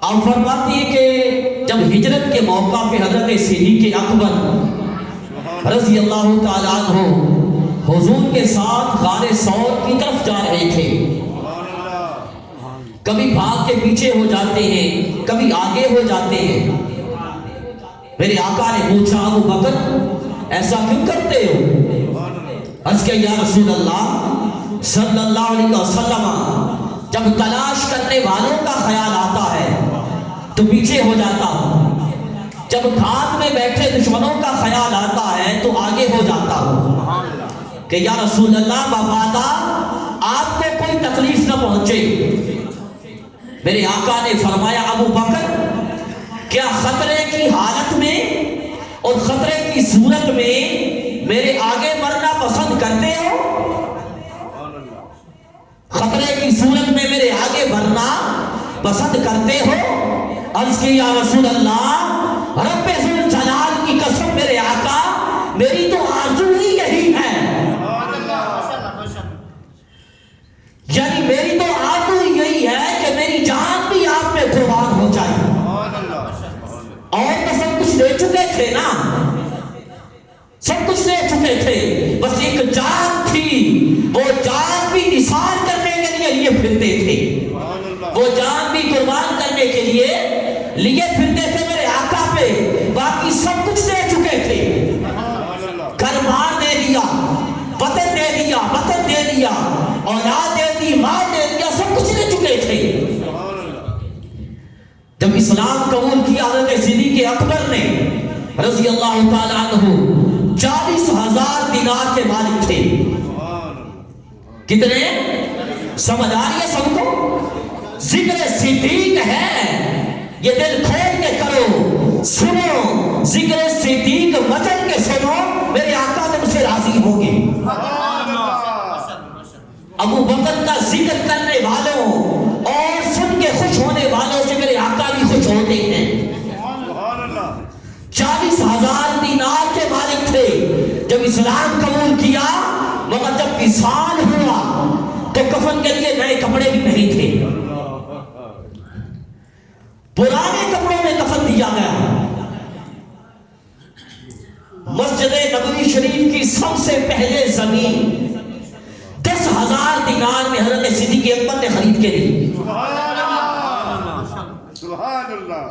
آپ فرماتی ہے کہ جب ہجرت کے موقع پہ حضرت صدیق اکبر رضی اللہ تعالیٰ عنہ حضور کے ساتھ غار ثور کی طرف جا رہے تھے، کبھی بھاگ کے پیچھے ہو جاتے ہیں، کبھی آگے ہو جاتے ہیں۔ میرے آقا نے پوچھا ابو بکر ایسا کیوں کرتے ہو؟ عرض کیا یا رسول اللہ صلی اللہ علیہ وسلم، جب تلاش کرنے والوں کا خیال آتا ہے تو پیچھے ہو جاتا ہوں، جب گھات میں بیٹھے دشمنوں کا خیال آتا ہے تو آگے ہو جاتا ہوں کہ یا رسول اللہ مبادا آپ کو کوئی تکلیف نہ پہنچے۔ میرے آقا نے فرمایا ابو بکر کیا خطرے کی حالت میں اور خطرے کی صورت میں میرے آگے بڑھنا پسند کرتے ہو؟ خطرے کی صورت میں میرے آگے بڑھنا پسند کرتے ہو؟ عرض کی یا رسول اللہ رب ذوالجلال کی قسم میرے آقا میری تو آرزو ہی یہی ہے، یعنی میری تو آرزو ہی یہی ہے کہ میری جان بھی آپ میں قربان ہو جائے۔ اور تو سب کچھ دے چکے تھے نا، سب کچھ دے چکے تھے، بس ایک جان تھی، وہ جان بھی نثار کرنے کے لیے پھرتے تھے، وہ جان بھی قربان کرنے کے لیے پھرتے تھے میرے آقا پہ۔ باقی سب کچھ دے چکے تھے، گھر بار دے دیا، وطن دے دیا، وطن دے دیا، اولاد دے دی، مال دے دیا، سب کچھ دے چکے تھے۔ جب اسلام قبول کیا حضرت صدیق اکبر نے رضی اللہ تعالیٰ عنہ 40,000 دینار کے مالک تھے۔ کتنے؟ سمجھ آ رہی ہے سب کو؟ ذکر صدیق ہے، یہ دل کھول کے کرو، سنو ذکر صدیق وطن کے سنو، میرے آقا تم سے راضی ہوں گے۔ ابو بکر کا ذکر کرنے والوں اور سن کے خوش ہونے والوں سے میرے آقا بھی خوش ہوتے ہیں۔ 40,000 دینار کے مالک تھے جب اسلام قبول کیا، مگر جب وصال ہوا تو کفن کے لیے نئے کپڑے بھی نہیں تھے، پرانے کپڑوں میں کفن دیا گیا۔ مسجد نبوی شریف کی سب سے پہلے زمین 10,000 دینار میں حضرت صدیق اکبر نے خرید کے لی۔ سبحان اللہ۔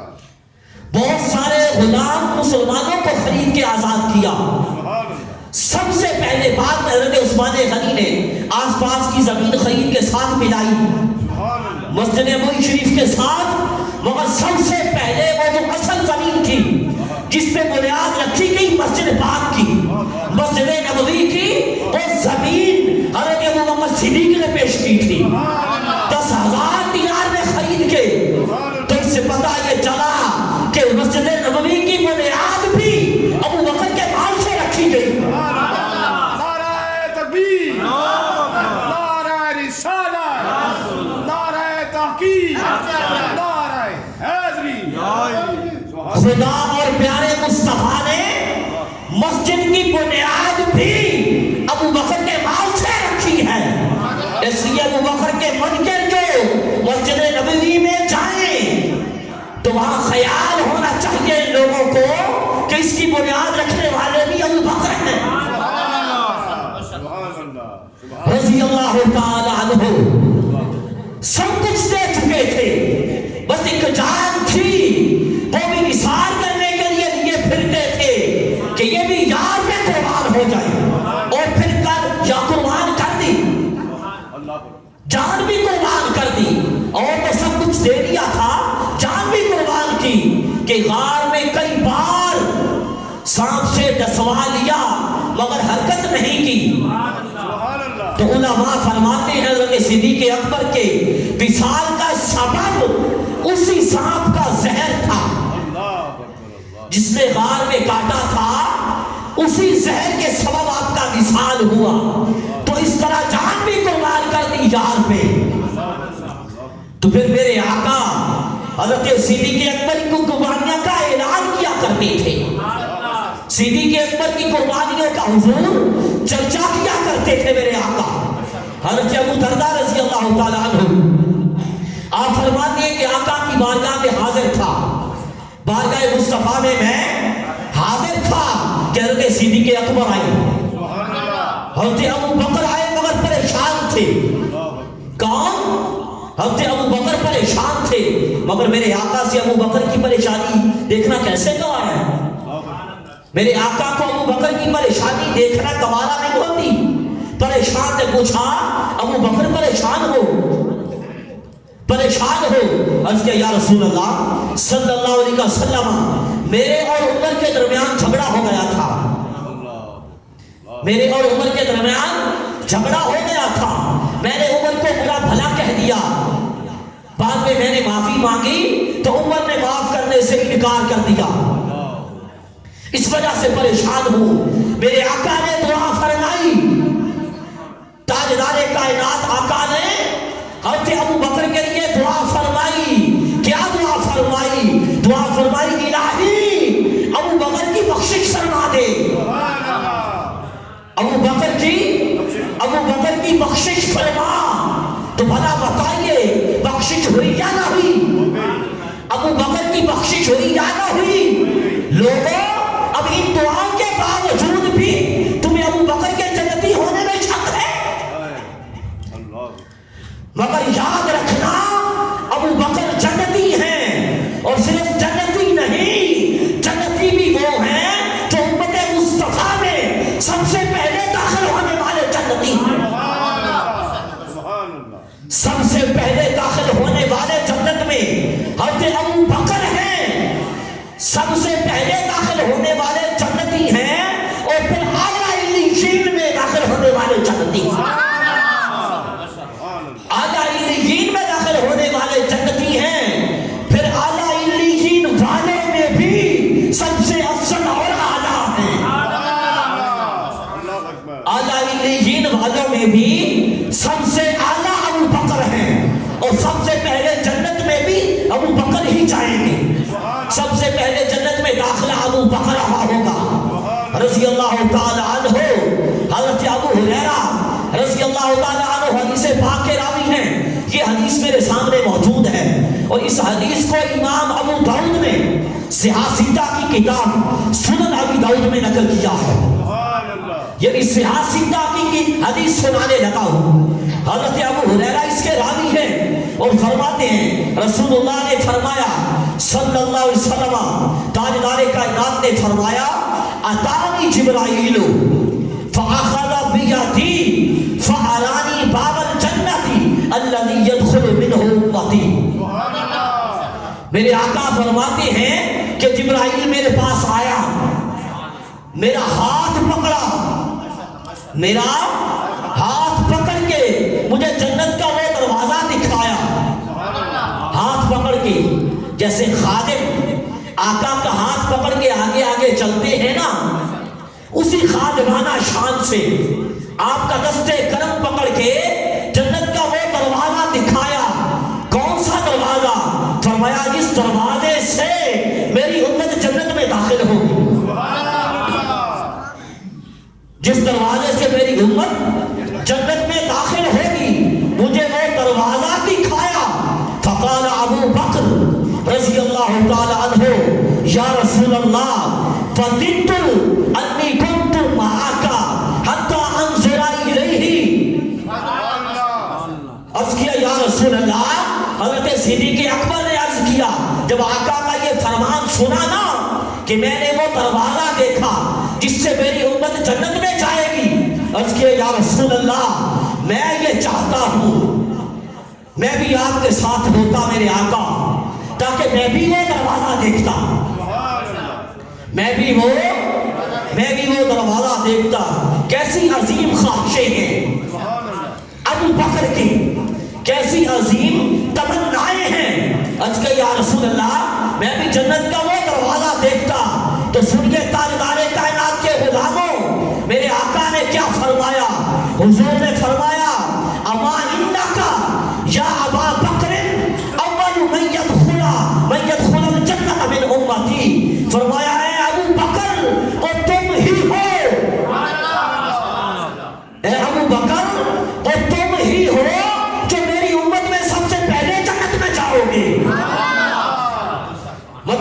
بہت سارے غلام مسلمانوں کو خرید کے آزاد کیا۔ سب سے پہلے بعد میں حضرت عثمان غنی نے آس پاس کی زمین خرید کے ساتھ ملائی مسجد نبوی شریف کے ساتھ، مگر سب سے پہلے وہ جو اصل زمین تھی جس پہ بنیاد رکھی گئی مسجد پاک کی، مسجد نبوی کی، وہ زمین حضرت ابو بکر صدیق نے پیش کی تھی 10,000 دینار میں خرید کے۔ تو اس سے پتہ یہ چلا کہ مسجد نبوی کی بنیاد بھی ابو بکر کے مال سے رکھی گئی۔ نعرہ تکبیر، نعرہ رسالت، نعرہ تحقیق، نعرہ حیدری۔ خدا اور پیارے مصطفیٰ نے مسجد کی بنیاد بھی ابو بکر کے مال سے رکھی ہے، اس لیے ابو بکر کے منکر جو مسجد نبوی میں جائیں تو وہاں خیال ہونا چاہیے لوگوں کو کہ اس کی بنیاد رکھنے والے بھی ابو بکر ہیں رضی اللہ تعالی عنہ۔ سب کچھ دے چکے تھے، بس ایک جان تھی، وہ بھی نثار کرنے کے لیے پھرتے تھے کہ یہ بھی یار میں قربان ہو جائے، اور پھر کر یا قربان کر دی، جان بھی قربان کر دی، اور تو سب کچھ دے دیا تھا، جان بھی قربان کی کہ غار میں کئی بار سانپ سے ڈسوا لیا مگر حرکت نہیں کی۔ تو علماء فرماتے ہیں حضرت صدیق اکبر کے وصال کا سبب اسی سانپ کا زہر تھا جس نے غار میں کاٹا تھا، اسی زہر کے سبب آپ کا وصال ہوا۔ تو اس طرح جان بھی قربان کر دی یار پہ۔ تو پھر میرے آقا حضرت صدیق اکبر کو قربانیاں کا اعلان کیا کرتے تھے، صدیق اکبر کی قربانیوں کا حضور چرچا کیا کرتے تھے میرے آقا۔ حضرت ابو درداء رضی اللہ تعالیٰ عنہ آپ فرماتے ہیں کہ آقا کی بارگاہ میں حاضر تھا، بارگاہ مصطفیٰ میں حاضر تھا کہ حضرت صدیق اکبر آئے، حضرت ابو بکر آئے مگر پریشان تھے۔ کون؟ حضرت ابو بکر پریشان تھے، مگر میرے آقا سے ابو بکر کی پریشانی دیکھنا کیسے گوارا ہے؟ میرے آقا کو ابو بکر کی پریشانی دیکھنا گوارا نہیں ہوتی۔ پریشان نے پوچھا ابو بکر پریشان ہو؟ عرض کیا یا رسول اللہ صلی اللہ علیہ وسلم، میرے اور عمر کے درمیان جھگڑا ہو گیا تھا، میرے اور عمر کے درمیان جھگڑا ہو گیا تھا، میں نے عمر کو برا بھلا کہہ دیا، بعد میں میں نے معافی مانگی تو عمر نے معاف کرنے سے انکار کر دیا، اس وجہ سے پریشان ہوں۔ میرے آقا نے دعا فرمائی، تاجدار کائنات آقا نے حضرت ابو بکر کے لیے دعا فرمائی۔ کیا دعا فرمائی؟ دعا فرمائی الہی ابو بکر کی بخشش فرما دے، ابو بکر کی بخشش فرما۔ تو بھلا بتائیے بخشش ہوئی یا نہ ہوئی؟ ابو بکر کی بخشش ہوئی یا نہ ہوئی؟ لوگوں اب ان دعاؤں کے باوجود بھی تمہیں ابو بکر کے جنتی ہونے میں شک ہے؟ مگر یاد رکھنا ابو بکر جنتی ہیں، اور صرف جنتی نہیں، جنتی بھی وہ ہیں جو امت مصطفیٰ میں سب سے پہلے داخل ہونے والے جنتی ہیں، سب سے پہلے داخل ہونے والے جنت میں حضرت ابو بکر ہیں، سب سے پہلے داخل ہونے والے جنتی ہیں، اور پھر اعلیٰ علیین میں داخل ہونے والے جنتی ہیں، اعلیٰ علیین میں داخل ہونے والے جنتی ہیں، پھر اعلیٰ علیین والوں میں بھی سب سے افضل اور اعلیٰ ہیں، اعلیٰ علیین والوں میں بھی سب سے اعلیٰ ابو بکر ہیں، اور سب سے پہلے جنت میں بھی ابو بکر ہی جائیں گے، سب سے پہلے جنت میں داخلہ ابو بکر رہا ہوگا رضی اللہ تعالی عنہ۔ حضرت ابو ہریرہ رضی اللہ تعالی عنہ حدیث پاک کے راوی ہیں، یہ حدیث میرے سامنے موجود ہے، اور اس حدیث کو امام ابو داؤد نے صحاح ستہ کی کتاب سنن ابی داؤد میں نقل کیا ہے، یہ صحاح ستہ کی حدیث سنانے لگا ہوں۔ حضرت ابو ہریرہ اس کے راوی ہیں، اور فرماتے ہیں رسول اللہ نے فرمایا صلی اللہ علیہ وسلم، تاجدار کائنات نے فرمایا اتانی جبرائیل فاخذ بیدی فارانی باب الجنت الذی يدخل منہ امتی۔ میرے آقا فرماتے ہیں کہ جبرائیل میرے پاس آیا، میرا ہاتھ پکڑا، میرا ہاتھ پکڑ کے مجھے جنت کا وہ دروازہ دکھایا، ہاتھ پکڑ کے، جیسے خادم آقا کا ہاتھ پکڑ کے آگے آگے چلتے ہیں نا، اسی خادمانہ شان سے آپ کا دستے کرم پکڑ کے جنت کا وہ دروازہ دکھایا۔ کون سا دروازہ؟ فرمایا جس دروازے سے میری امت جنت میں داخل ہوگی، جس دروازے سے میری امت جنت میں داخل ہوگی، مجھے وہ دروازہ دکھایا۔ فقال ابو بکر رضی اللہ تعالی عنہ یا رسول اللہ فددت انی کنت معک حتی انظر الیہ۔ عرض کیا یا رسول اللہ، حضرت صدیق اکبر نے عرض کیا جب آقا کا یہ فرمان سنا نا کہ میں نے وہ دروازہ دیکھا جس سے میری امت جنت میں جائے گی، عرض کیا یا رسول اللہ میں یہ چاہتا ہوں میں بھی آپ کے ساتھ ہوتا میرے آقا، تاکہ میں بھی وہ دروازہ دیکھتا، میں بھی وہ دروازہ دیکھتا۔ کیسی عظیم خواہشیں ہیں ابو بکر کی، کیسی عظیم تمنائیں ہیں۔ عرض کہ یا رسول اللہ میں بھی جنت کا وہ دروازہ دیکھتا۔ تو سنیے تاجدار کائنات کے غلاموں، میرے آقا نے کیا فرمایا؟ حضور نے فرمایا اما انکا یا ابا بکر اول من يدخل الجنہ من امتی۔ فرمایا ہے ابو بکر اور تم ہی ہو، اے ابو بکر اور تم ہی ہو جو میری امت میں سب سے پہلے جنت میں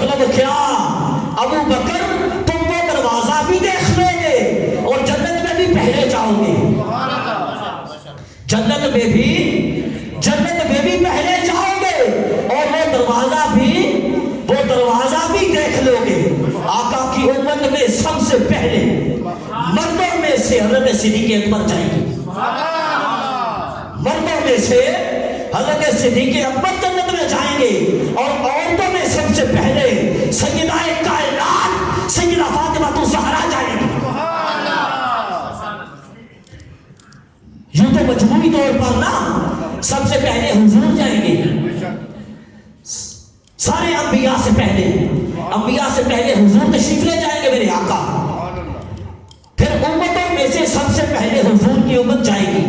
مطلب کیا؟ ابو بکر تم وہ دروازہ بھی دیکھ لو گے اور جنت میں بھی پہلے جاؤ گے، جنت میں بھی پہلے جاؤ گے اور وہ دروازہ بھی دیکھ لو گے۔ آقا کی امت میں سب سے پہلے مردوں میں سے حضرت صدیق اکبر جائیں گے، مردوں میں سے حضرت صدیق اکبر جنت میں جائیں گے، اور عورتوں میں سب سے پہلے سیدہ کائنات سیدہ فاطمہ الزہرا جائیں گی۔ یوں تو مجموعی طور پر نا سب سے پہلے حضور جائیں گے، سارے انبیاء سے پہلے حضور تشریف لے جائیں گے میرے آقا، پھر امتوں میں سے سب سے پہلے حضور کی امت جائے گی،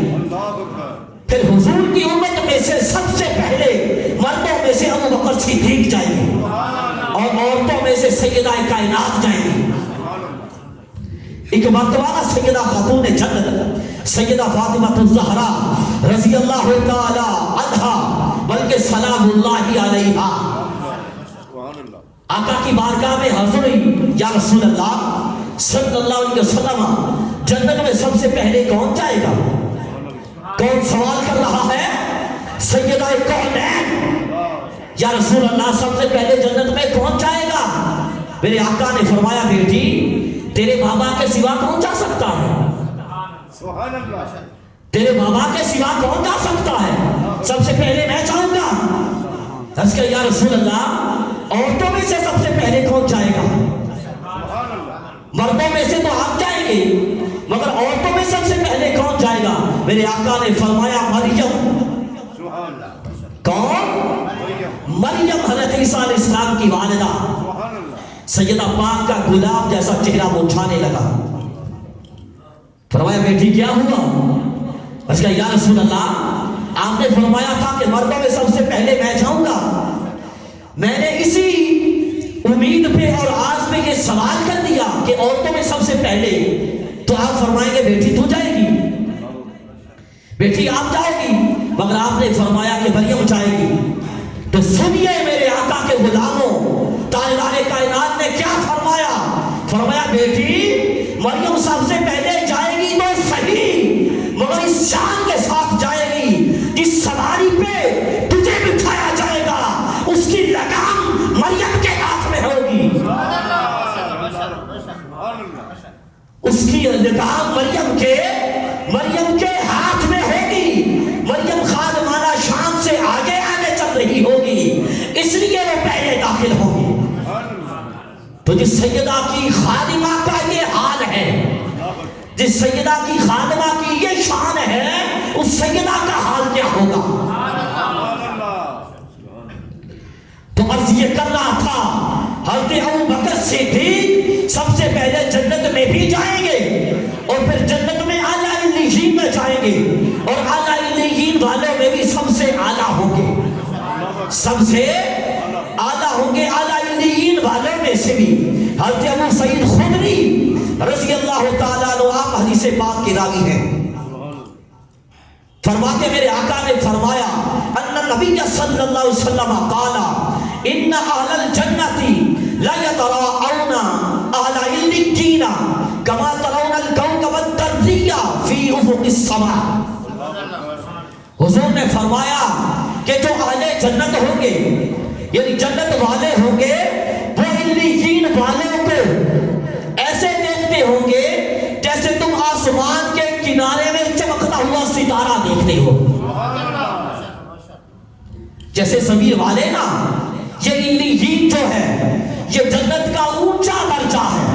پھر حضور کی امت میں سے سب سے پہلے مردوں میں سے ابو بکر صدیق جائیں گے، اور عورتوں میں سے سیدہ کائنات جائیں گی۔ ایک مرتبہ سیدہ خاتون جنت سیدہ فاطمہ الزہرا رضی اللہ تعالی عنہا بلکہ سلام اللہ علیہا آقا کی بارگاہ میں حاضر ہوئی، یا رسول اللہ صلی اللہ علیہ وسلم جنت میں سب سے پہلے کون جائے گا؟ کون سوال کر رہا ہے؟ سیدہ کونین، یا رسول اللہ سب سے پہلے جنت میں کون جائے گا؟ میرے آقا نے فرمایا بیٹی تیرے بابا کے سوا کون جا سکتا ہے؟ تیرے بابا کے سوا کون جا سکتا ہے؟ سب سے پہلے میں جاؤں گا۔ اس کے یا رسول اللہ عورتوں میں سے سب سے پہلے کون جائے گا؟ مردوں میں سے تو آپ جائیں گے مگر عورتوں میں سب سے پہلے کون جائے گا؟ میرے آقا نے فرمایا مریم۔ کون؟ مریم، حضرت عیسیٰ علیہ السلام کی والدہ۔ سیدہ پاک کا گلاب جیسا چہرہ مچھانے لگا، فرمایا بیٹی کیا ہوا؟ اس کا یا رسول اللہ آپ نے فرمایا تھا کہ مردوں میں سب سے پہلے میں جاؤں گا، میں نے اسی امید پہ اور آج پہ یہ سوال کر دیا کہ عورتوں میں سب سے پہلے، تو آپ فرمائیں گے بیٹی تو جائے گی، بیٹی آپ جائے گی، مگر آپ نے فرمایا کہ مریم جائے گی۔ تو سنیے میرے آقا کے غلاموں، تاجدار کائنات نے کیا فرمایا؟ فرمایا بیٹی مریم سب سے پہلے جائے گی تو صحیح، مگر اس شان کے ساتھ جائے گی جس سواری پہ تجھے بٹھایا جائے گا اس کی لگام مریم کے ہاتھ میں ہوگی، اس کی لگام مریم کے ہاتھ میں ہوگی۔ مریم خادمانہ شان سے آگے چل رہی ہوگی، اس لیے وہ پہلے داخل ہوگی۔ تو جس سیدہ کی خادمہ کا یہ حال ہے، جس سیدہ کی خادمہ کی یہ شان ہے، اس سیدہ کا حال کیا ہوگا؟ تو عرض یہ کر رہا تھا حضرت ابو بکر صدیق سب سے پہلے جنت میں بھی جائیں گے، اور پھر جنت میں اعلیٰ علیین میں جائیں گے، اور اعلیٰ علیین والوں میں بھی سب سے اعلیٰ ہوں گے، سب سے اعلیٰ ہوں گے اعلیٰ علیین والوں میں سے بھی حضرت ابو سعید خدری رضی اللہ تعالیٰ عنہ آپ حدیث پاک کی راوی ہیں، فرماتے میرے آقا نے فرمایا ان نبی صلی اللہ علیہ وسلم قال ان اہل الجنت لا يتراءون اہل علیین کما ترون الکوكب الدری فی افق السماء۔ حضور نے فرمایا کہ جو اہل جنت ہوں گے، یعنی جنت والے ہوں گے، وہ علیین والوں کو ایسے دیکھتے ہوں گے جیسے تم آسمان کے کنارے میں چمکتا ہوا ستارہ دیکھتے ہو۔ جیسے زمین والے نا، یہ علیین جو ہے یہ جنت کا اونچا درجہ ہے،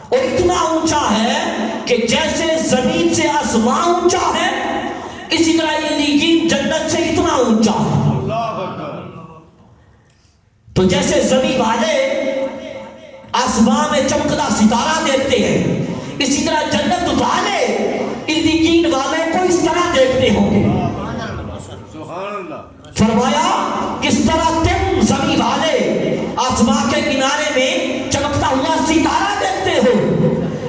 اور اتنا اونچا ہے کہ جیسے زمین سے آسمان اونچا ہے، اسی طرح علیین جنت سے اتنا اونچا ہے۔ تو جیسے زمین والے آسمان میں چمکتا ستارہ دیکھتے ہیں، اسی طرح جنت والے علیین والوں کو اس طرح دیکھتے ہوں گے۔ فرمایا کس طرح تم زمین والے آسمان کے کنارے میں چمکتا ہوا ستارہ دیکھتے ہو،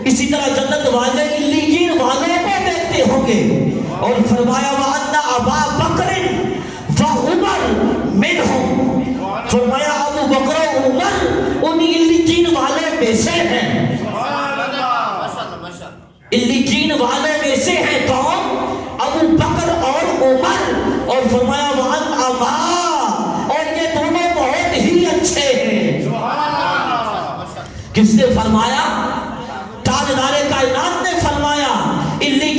اسی طرح جنت والے علیین والوں کو دیکھتے ہوں گے۔ اور فرمایا وَأَنَّ أَبَا بَكْرٍ وَعُمَرٍ مِنْهُمْ، فرمایا ابو ابو بکر و عمر ان علیین والوں میں سے ہیں. علیین والوں میں سے ہیں کون؟ ابو بکر اور عمر. اور فرمایا وعن ابا، اور یہ دونوں بہت ہی اچھے ہیں. کس نے فرمایا؟ تاجدار کائنات نے فرمایا. علیین